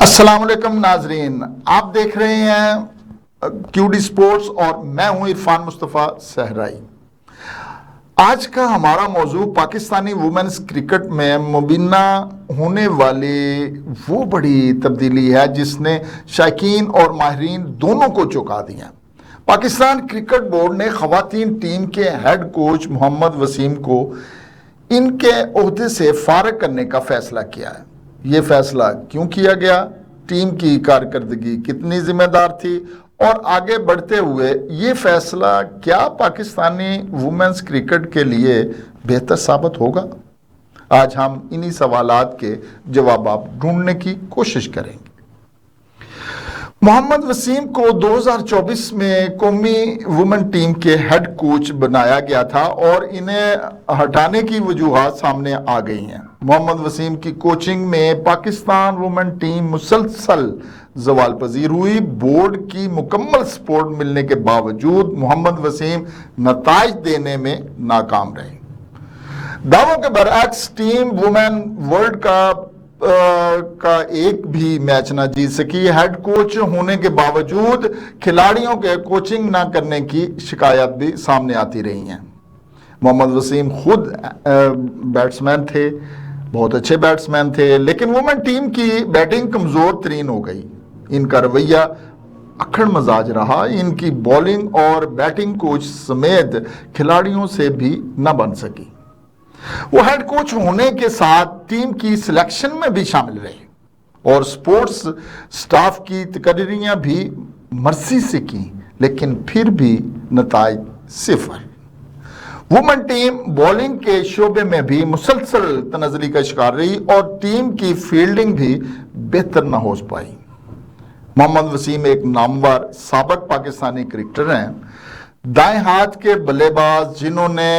अस्सलाम वालेकुम नाजरीन, आप देख रहे हैं क्यूडी स्पोर्ट्स और मैं हूं इरफान मुस्तफ़ा सहराई। आज का हमारा मौजू पाकिस्तानी वुमेन्स क्रिकेट में मुबीना होने वाली वो बड़ी तब्दीली है जिसने शायकीन और माहिरीन दोनों को चौंका दिया। पाकिस्तान क्रिकेट बोर्ड ने ख़वातीन टीम के हेड कोच मोहम्मद वसीम को इनके ओहदे से फारग करने का फैसला किया है। ये फैसला क्यों किया गया, टीम की कारकर्दगी कितनी जिम्मेदार थी और आगे बढ़ते हुए ये फैसला क्या पाकिस्तानी वुमेन्स क्रिकेट के लिए बेहतर साबित होगा, आज हम इन्हीं सवालात के जवाब ढूंढने की कोशिश करेंगे। मोहम्मद वसीम को 2024 में कौमी वुमेन टीम के हेड कोच बनाया गया था और इन्हें हटाने की वजूहात सामने आ गई हैं। मोहम्मद वसीम की कोचिंग में पाकिस्तान वुमेन टीम मुसलसल ज़वाल पजीर हुई। बोर्ड की मुकम्मल सपोर्ट मिलने के बावजूद मोहम्मद वसीम नताइज देने में नाकाम रहे। दावों के बरअक्स टीम वुमेन वर्ल्ड कप का एक भी मैच ना जीत सकी। हेड कोच होने के बावजूद खिलाड़ियों के कोचिंग ना करने की शिकायत भी सामने आती रही हैं। मोहम्मद वसीम खुद बैट्समैन थे, बहुत अच्छे बैट्समैन थे, लेकिन वुमेन टीम की बैटिंग कमज़ोर तरीन हो गई। इनका रवैया अक्खड़ मजाज रहा। इनकी बॉलिंग और बैटिंग कोच समेत खिलाड़ियों से भी न बन सकी। वो हेड कोच होने के साथ टीम की सिलेक्शन में भी शामिल रहे और स्पोर्ट्स स्टाफ की तकरीरियां भी मर्जी से की, लेकिन फिर भी नताइज सिफर। वुमेन टीम बॉलिंग के शोबे में भी मुसलसल तनज़ली का शिकार रही और टीम की फील्डिंग भी बेहतर न हो पाई। मोहम्मद वसीम एक नामवर साबिक पाकिस्तानी क्रिकेटर हैं, दाएं हाथ के बल्लेबाज जिन्होंने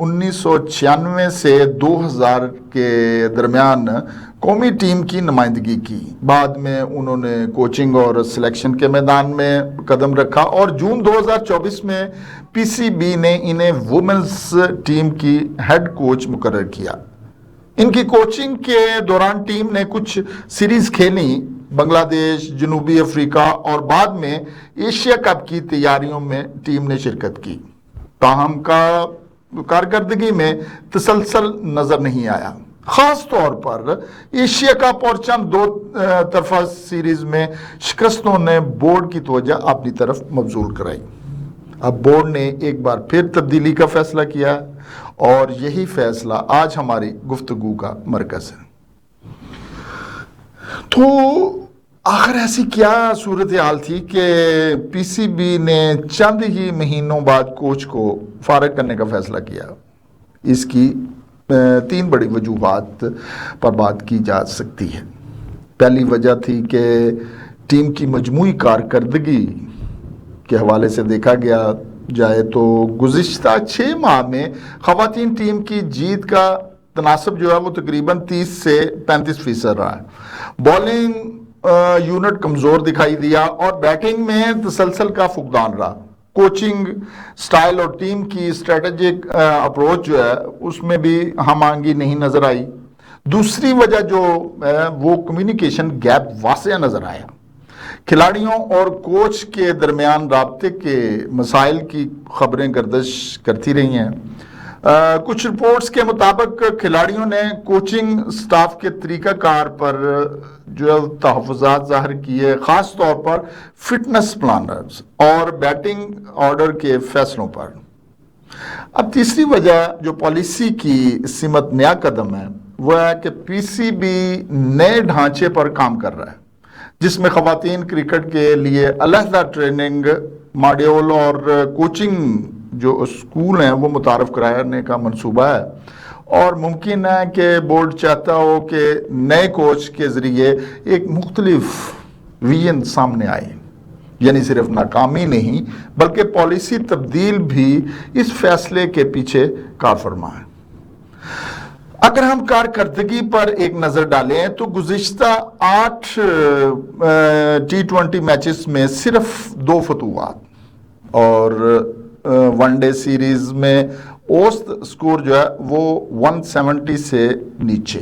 1996 से 2000 के दरमियान कौमी टीम की नुमाइंदगी की। बाद में उन्होंने कोचिंग और सिलेक्शन के मैदान में कदम रखा और जून 2024 में पीसीबी ने इन्हें वुमेन्स टीम की हेड कोच मुकर्रर किया। इनकी कोचिंग के दौरान टीम ने कुछ सीरीज खेली, बांग्लादेश, जनूबी अफ्रीका और बाद में एशिया कप की तैयारियों में टीम ने शिरकत की। ताहम का कारकर्दगी में तसलसल नजर नहीं आया। खास तौर पर एशिया कप और चंद दो तरफा सीरीज में शिकस्तों ने बोर्ड की तवज्जो अपनी तरफ मबजूल कराई। अब बोर्ड ने एक बार फिर तब्दीली का फैसला किया और यही फैसला आज हमारी गुफ्तगू का मरकज है। तो आखिर ऐसी क्या सूरत हाल थी कि पीसीबी ने चंद ही महीनों बाद कोच को फारग करने का फैसला किया? इसकी तीन बड़ी वजूहात पर बात की जा सकती है। पहली वजह थी कि टीम की मजमूई कारकर्दगी के हवाले से देखा गया जाए तो गुज़िश्ता 6 माह में ख़वातीन टीम की जीत का तनासब जो है वो तकरीबन 30 से 35% रहा है। बॉलिंग यूनिट कमज़ोर दिखाई दिया और बैटिंग में तसलसल का फुकदान रहा। कोचिंग स्टाइल और टीम की स्ट्रेटेजिक अप्रोच जो है उसमें भी हम आंगी नहीं नज़र आई। दूसरी वजह जो है वो कम्युनिकेशन गैप वाक़ई नज़र आया। खिलाड़ियों और कोच के दरमियान राब्ते के मसाइल की खबरें गर्दिश करती रही हैं। कुछ रिपोर्ट्स के मुताबिक खिलाड़ियों ने कोचिंग स्टाफ के तरीक़ाकार पर जो तहफ़्फ़ुज़ात ज़ाहिर किए, ख़ास तौर पर फिटनेस प्लानर्स और बैटिंग ऑर्डर के फैसलों पर। अब तीसरी वजह जो पॉलिसी की सिमत नया कदम है वह है कि पीसीबी नए ढांचे पर काम कर रहा है जिसमें ख़वातीन क्रिकेट के लिए अलहदा ट्रेनिंग मॉड्यूल और कोचिंग जो स्कूल हैं वो मुतारफ़ कराने का मंसूबा है और मुमकिन है कि बोर्ड चाहता हो कि नए कोच के ज़रिए एक मुख्तलिफ विजन सामने आए, यानी सिर्फ नाकामी नहीं बल्कि पॉलिसी तब्दील भी इस फैसले के पीछे कारफरमा है। अगर हम कारकर्दगी पर एक नज़र डालें तो गुज़िश्ता 8 T20 मैचेस में सिर्फ 2 फतूहात और वनडे सीरीज में औसत स्कोर जो है वो 170 से नीचे।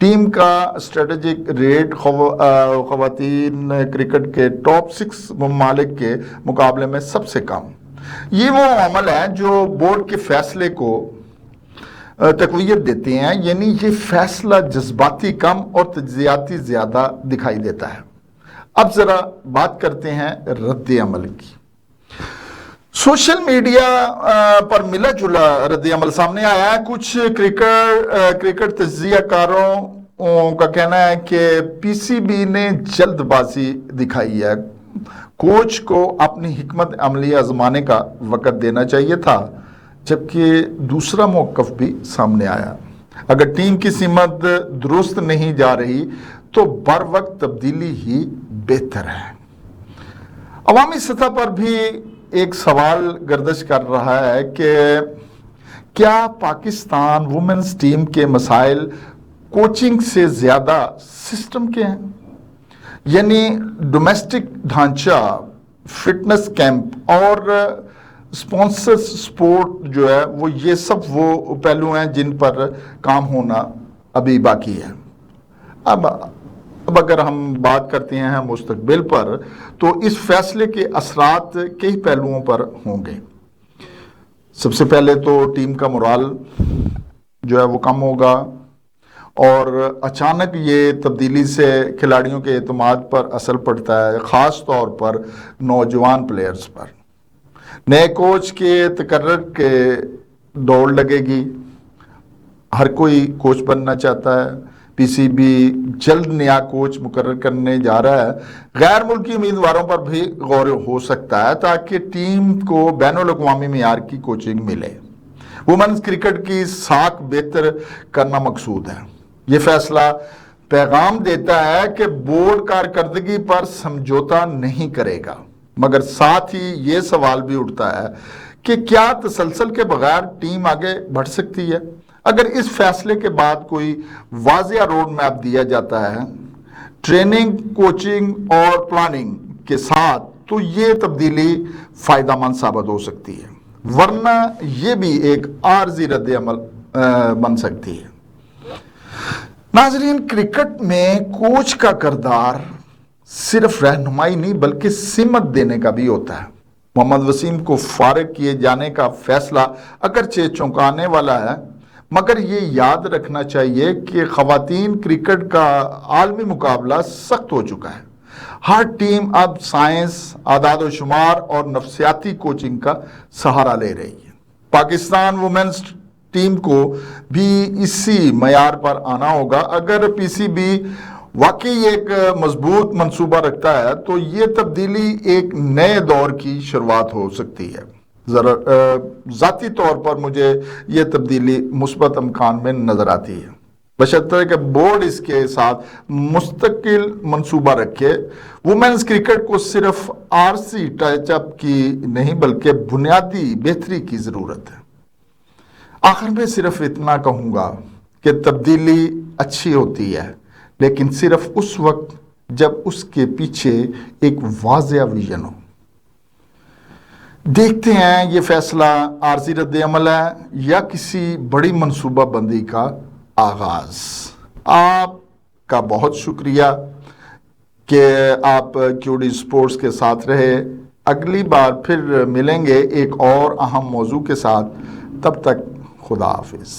ٹیم کا اسٹریٹجک ریٹ خواتین کرکٹ کے ٹاپ 6 ممالک کے مقابلے میں سب سے کم۔ یہ وہ عمل ہے جو بورڈ کے فیصلے کو تقویت دیتے ہیں، یعنی یہ فیصلہ جذباتی کم اور تجزیاتی زیادہ دکھائی دیتا ہے۔ اب ذرا بات کرتے ہیں رد عمل کی۔ سوشل میڈیا پر ملا جلا رد عمل سامنے آیا ہے۔ کچھ کرکٹ تجزیہ کاروں کا کہنا ہے کہ پی سی بی نے جلد بازی دکھائی ہے، کوچ کو اپنی حکمت عملی آزمانے کا وقت دینا چاہیے تھا، جبکہ دوسرا موقف بھی سامنے آیا۔ اگر ٹیم کی سمت درست نہیں جا رہی تو بر وقت تبدیلی ہی بہتر ہے۔ عوامی سطح پر بھی ایک سوال گردش کر رہا ہے کہ کیا پاکستان وومنز ٹیم کے مسائل کوچنگ سے زیادہ سسٹم کے ہیں؟ یعنی ڈومیسٹک ڈھانچہ، فٹنس کیمپ اور اسپانسر سپورٹ جو ہے یہ سب وہ پہلو ہیں جن پر کام ہونا ابھی باقی ہے۔ اب اگر ہم بات کرتے ہیں مستقبل پر تو اس فیصلے کے اثرات کئی پہلوؤں پر ہوں گے۔ سب سے پہلے تو ٹیم کا مورال جو ہے وہ کم ہوگا، اور اچانک یہ تبدیلی سے کھلاڑیوں کے اعتماد پر اثر پڑتا ہے، خاص طور پر نوجوان پلیئرز پر۔ نئے کوچ کے تقرر کے دوڑ لگے گی، ہر کوئی کوچ بننا چاہتا ہے۔ پی سی بی جلد نیا کوچ مقرر کرنے جا رہا ہے۔ غیر ملکی امیدواروں پر بھی غور ہو سکتا ہے تاکہ ٹیم کو بین الاقوامی معیار کی کوچنگ ملے۔ وومنز کرکٹ کی ساکھ بہتر کرنا مقصود ہے۔ یہ فیصلہ پیغام دیتا ہے کہ بورڈ کارکردگی پر سمجھوتہ نہیں کرے گا، مگر ساتھ ہی یہ سوال بھی اٹھتا ہے کہ کیا تسلسل کے بغیر ٹیم آگے بڑھ سکتی ہے؟ اگر اس فیصلے کے بعد کوئی واضح روڈ میپ دیا جاتا ہے ٹریننگ، کوچنگ اور پلاننگ کے ساتھ، تو یہ تبدیلی فائدہ مند ثابت ہو سکتی ہے، ورنہ یہ بھی ایک عارضی رد عمل بن سکتی ہے۔ ناظرین، کرکٹ میں کوچ کا کردار صرف رہنمائی نہیں بلکہ سمت دینے کا بھی ہوتا ہے۔ محمد وسیم کو فارغ کیے جانے کا فیصلہ اگرچہ چونکانے والا ہے، مگر یہ یاد رکھنا چاہیے کہ خواتین کرکٹ کا عالمی مقابلہ سخت ہو چکا ہے۔ ہر ٹیم اب سائنس، اعداد و شمار اور نفسیاتی کوچنگ کا سہارا لے رہی ہے۔ پاکستان وومنز ٹیم کو بھی اسی معیار پر آنا ہوگا۔ اگر پی سی بی واقعی ایک مضبوط منصوبہ رکھتا ہے تو یہ تبدیلی ایک نئے دور کی شروعات ہو سکتی ہے۔ ذاتی طور پر مجھے یہ تبدیلی مثبت امکان میں نظر آتی ہے، بشرطے کہ بورڈ اس کے ساتھ مستقل منصوبہ رکھے۔ وومنز کرکٹ کو صرف عارضی ٹچ اپ کی نہیں بلکہ بنیادی بہتری کی ضرورت ہے۔ آخر میں صرف اتنا کہوں گا کہ تبدیلی اچھی ہوتی ہے، لیکن صرف اس وقت جب اس کے پیچھے ایک واضح ویژن ہو۔ دیکھتے ہیں یہ فیصلہ عارضی رد عمل ہے یا کسی بڑی منصوبہ بندی کا آغاز۔ آپ کا بہت شکریہ کہ آپ QD سپورٹس کے ساتھ رہے۔ اگلی بار پھر ملیں گے ایک اور اہم موضوع کے ساتھ، تب تک خدا حافظ۔